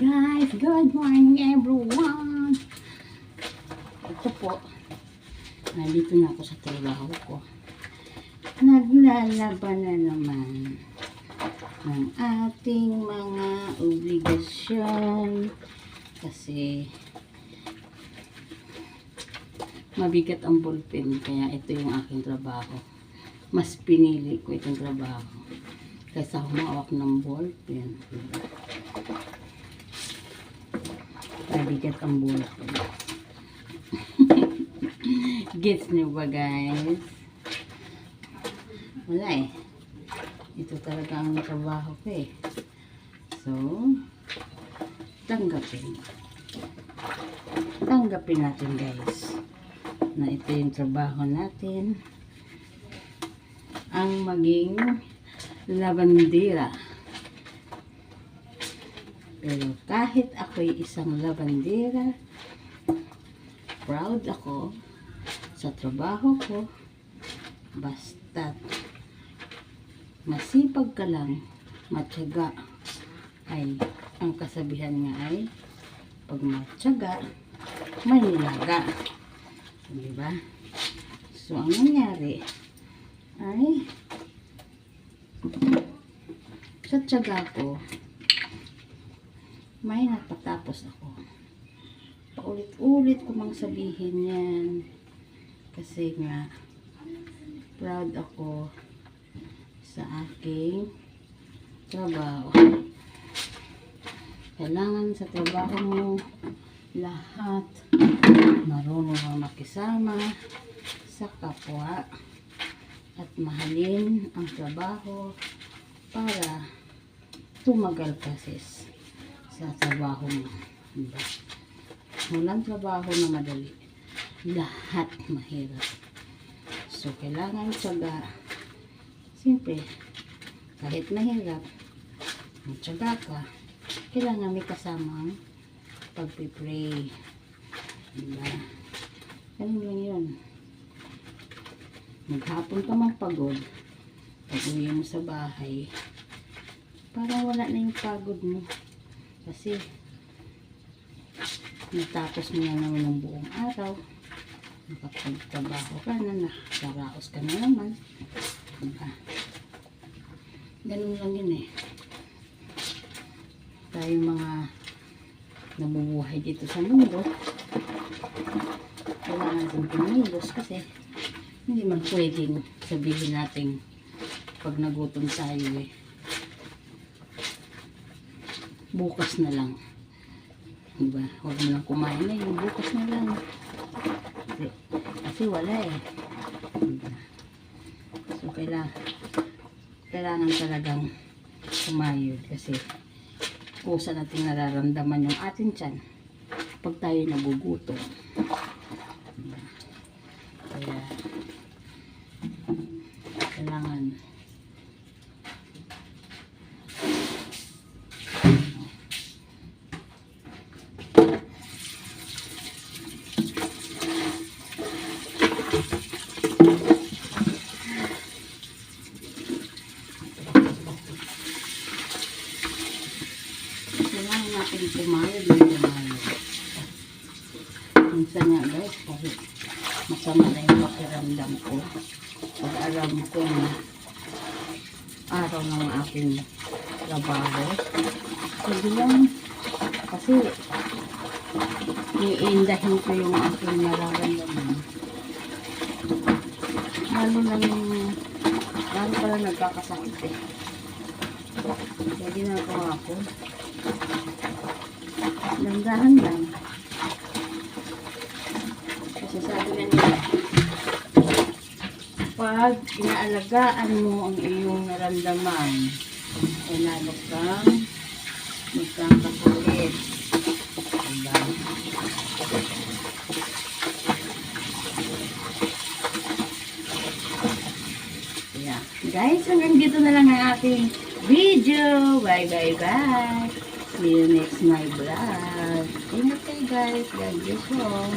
guys, good morning everyone. Ito po, nandito na ako sa trabaho ko. Naglalaban na naman ng ating mga obligasyon kasi mabigat ang ballpen, kaya ito yung aking trabaho. Mas pinili ko itong trabaho kaysa humawak ng ballpen. Mabigat ang ballpen. Gets nyo ba guys? Wala eh. Ito talaga ang trabaho ko eh. So, tanggapin natin guys na ito yung trabaho natin, ang maging labandera. Pero kahit ako'y isang labandera, proud ako sa trabaho ko. Basta masipag ka lang, matyaga, ay ang kasabihan nga ay pag matyaga may nilaga, diba? So ang nangyari ay sa tiyaga ko may napatapos ako. Paulit-ulit ko mang sabihin yan kasi nga proud ako sa aking trabaho. Kailangan sa trabaho mo lahat marunong kang makisama sa kapwa at mahalin ang trabaho para tumagal ka sa trabaho mo, diba? Walang trabaho na madali, lahat mahirap. So kailangan tiyaga. Siyempre kahit mahirap, magtiyaga ka, kailangan may kasamang pagpipray, diba? Ganun lang yun. Maghapon ka magpagod, pag uwi mo sa bahay, parang wala na yung pagod mo kasi natapos mo na naman ng buong araw, nakapagtrabaho ka na, nakaraos ka na naman, diba? Ganun lang yun eh. Tayo mga nabubuhay dito sa mundo, kailangan natin pumilos kasi hindi man pwedeng sabihin natin pag nagutom tayo eh, bukas na lang, diba? Huwag mo lang kumain na yung bukas na lang kasi wala eh, diba? So kailangan talagang kumayod kasi kusa natin nararamdaman yung ating tiyan pag tayo nagugutom. Kaya kailangan natin kumayod ng kumayod. Minsan nga guys, kahit masama na yung pakiramdam ko, pag alam ko na araw ng aking trabaho, hindi lang kasi iindahin ko yung aking nararamdaman. Lalo pala nagkakasakit eh. Kaya ginagawa ko, dandahan lang. Kasi sabi na nila, pag inaalagaan mo ang iyong naramdaman, ay lalo kang magkakakulit. Diba? Yeah. Guys, hanggang dito na lang ang ating video. Bye bye bye. See you next my vlog. Ingat kayo guys. God bless you all.